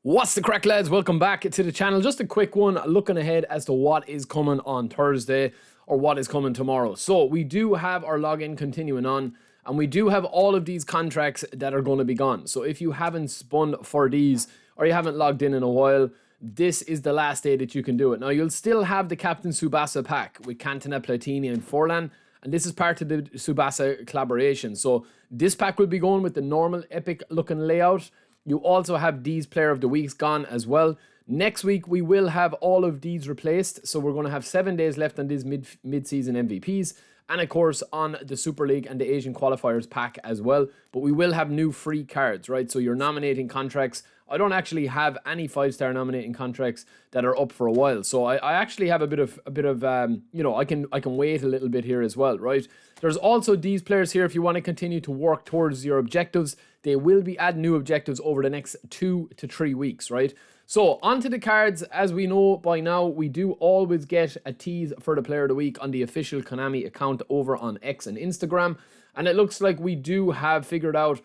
What's the crack, lads? Welcome back to the channel. Just a quick one looking ahead as to what is coming on Thursday or what is coming tomorrow. So we do have our login continuing on, and we do have all of these contracts that are going to be gone. So if you haven't spun for these or you haven't logged in a while, this is the last day that you can do it. Now, you'll still have the Captain Tsubasa pack with Cantona, Platini and Forlan, and this is part of the Tsubasa collaboration. So this pack will be going with the normal epic looking layout. You also have these Player of the Weeks gone as well. Next week, we will have all of these replaced. So we're going to have 7 days left on these mid-season MVPs. And of course, on the Super League and the Asian Qualifiers pack as well. But we will have new free cards, right? So you're nominating contracts. I don't actually have any 5-star nominating contracts that are up for a while. So I actually have a bit of you know, I can wait a little bit here as well, right? There's also these players here if you want to continue to work towards your objectives. They will be adding new objectives over the next 2 to 3 weeks, right? So, onto the cards. As we know by now, we do always get a tease for the Player of the Week on the official Konami account over on X and Instagram. And it looks like we do have figured out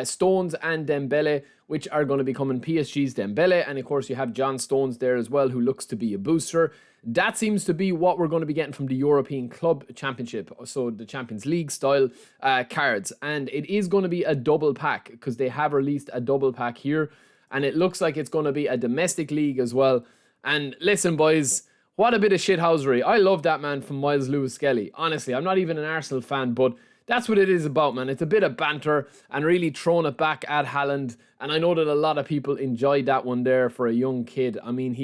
Stones and Dembele, which are going to be coming PSG's Dembele. And of course, you have John Stones there as well, who looks to be a booster. That seems to be what we're going to be getting from the European Club Championship, so the Champions League style cards. And it is going to be a double pack because they have released a double pack here. And it looks like it's going to be a domestic league as well. And listen, boys, what a bit of shithousery. I love that man from Miles Lewis-Skelly. Honestly, I'm not even an Arsenal fan, but that's what it is about, man. It's a bit of banter and really throwing it back at Haaland. And I know that a lot of people enjoyed that one there for a young kid. I mean,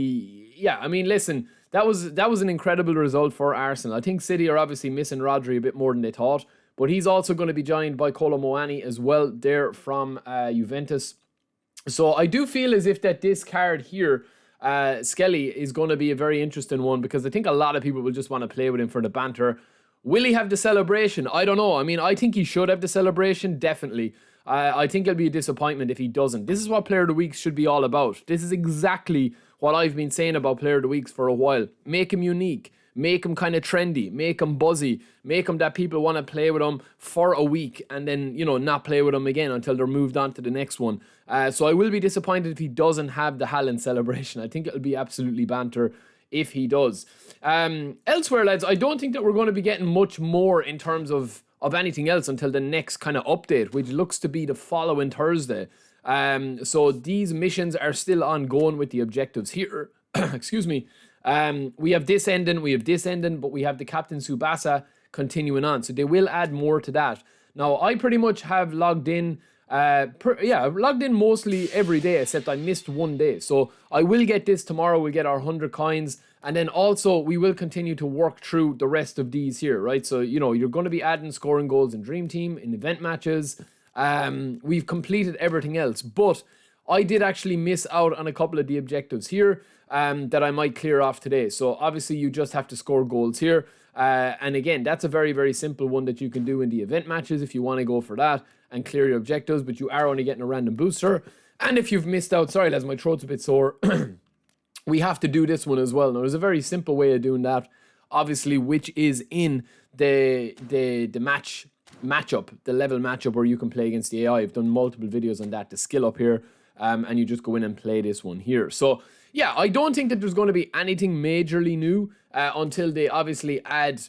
listen, that was an incredible result for Arsenal. I think City are obviously missing Rodri a bit more than they thought. But he's also going to be joined by Kolo Muani as well there from Juventus. So I do feel as if that this card here, Skelly, is going to be a very interesting one because I think a lot of people will just want to play with him for the banter. Will he have the celebration? I don't know. I mean, I think he should have the celebration, definitely. I think it'll be a disappointment if he doesn't. This is what Player of the Week should be all about. This is exactly what I've been saying about Player of the Weeks for a while. Make him unique. Make him kind of trendy, make him buzzy, make him that people want to play with him for a week and then, you know, not play with him again until they're moved on to the next one. So I will be disappointed if he doesn't have the Haaland celebration. I think it'll be absolutely banter if he does. Elsewhere, lads, I don't think that we're going to be getting much more in terms of anything else until the next kind of update, which looks to be the following Thursday. So these missions are still ongoing with the objectives here. Excuse me. We have this ending, but we have the Captain Tsubasa continuing on. So they will add more to that. Now, I pretty much have logged in, I've logged in mostly every day, except I missed one day. So I will get this tomorrow. We'll get our 100 coins. And then also, we will continue to work through the rest of these here, right? So, you know, you're going to be adding scoring goals in Dream Team, in event matches. We've completed everything else. But I did actually miss out on a couple of the objectives here that I might clear off today. So obviously you just have to score goals here. And again, that's a very, very simple one that you can do in the event matches if you want to go for that and clear your objectives, but you are only getting a random booster. And if you've missed out, sorry lads, my throat's a bit sore, we have to do this one as well. Now there's a very simple way of doing that, obviously, which is in the matchup, the level matchup where you can play against the AI. I've done multiple videos on that, the skill up here. And you just go in and play this one here. So, yeah, I don't think that there's going to be anything majorly new until they obviously add,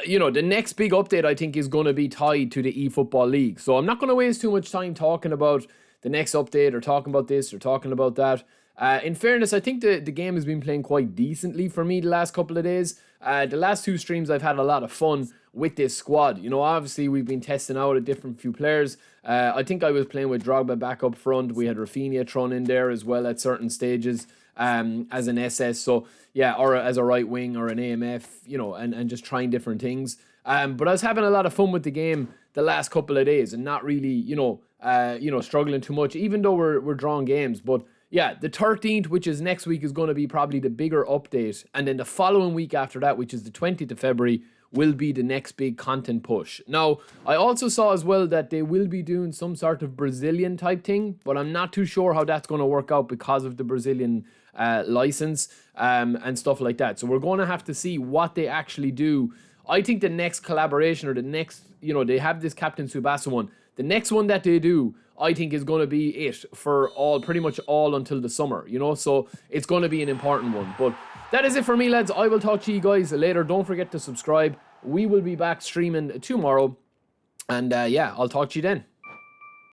the next big update I think is going to be tied to the eFootball League. So I'm not going to waste too much time talking about the next update or talking about this or talking about that. In fairness, I think the game has been playing quite decently for me the last couple of days. The last 2 streams I've had a lot of fun with this squad. You know, obviously we've been testing out a different few players. I think I was playing with Drogba back up front. We had Rafinha thrown in there as well at certain stages as an SS. So yeah, or as a right wing or an AMF, you know, and just trying different things. But I was having a lot of fun with the game the last couple of days and not really, struggling too much, even though we're drawing games. But yeah, the 13th, which is next week, is going to be probably the bigger update. And then the following week after that, which is the 20th of February, will be the next big content push. Now, I also saw as well that they will be doing some sort of Brazilian type thing, but I'm not too sure how that's going to work out because of the Brazilian license and stuff like that. So we're going to have to see what they actually do. I think the next collaboration or the next, they have this Captain Tsubasa one. the next one that they do, I think, is going to be it for pretty much all until the summer, you know, so it's going to be an important one. But that is it for me, lads. I will talk to you guys later. Don't forget to subscribe. We will be back streaming tomorrow, and yeah, I'll talk to you then.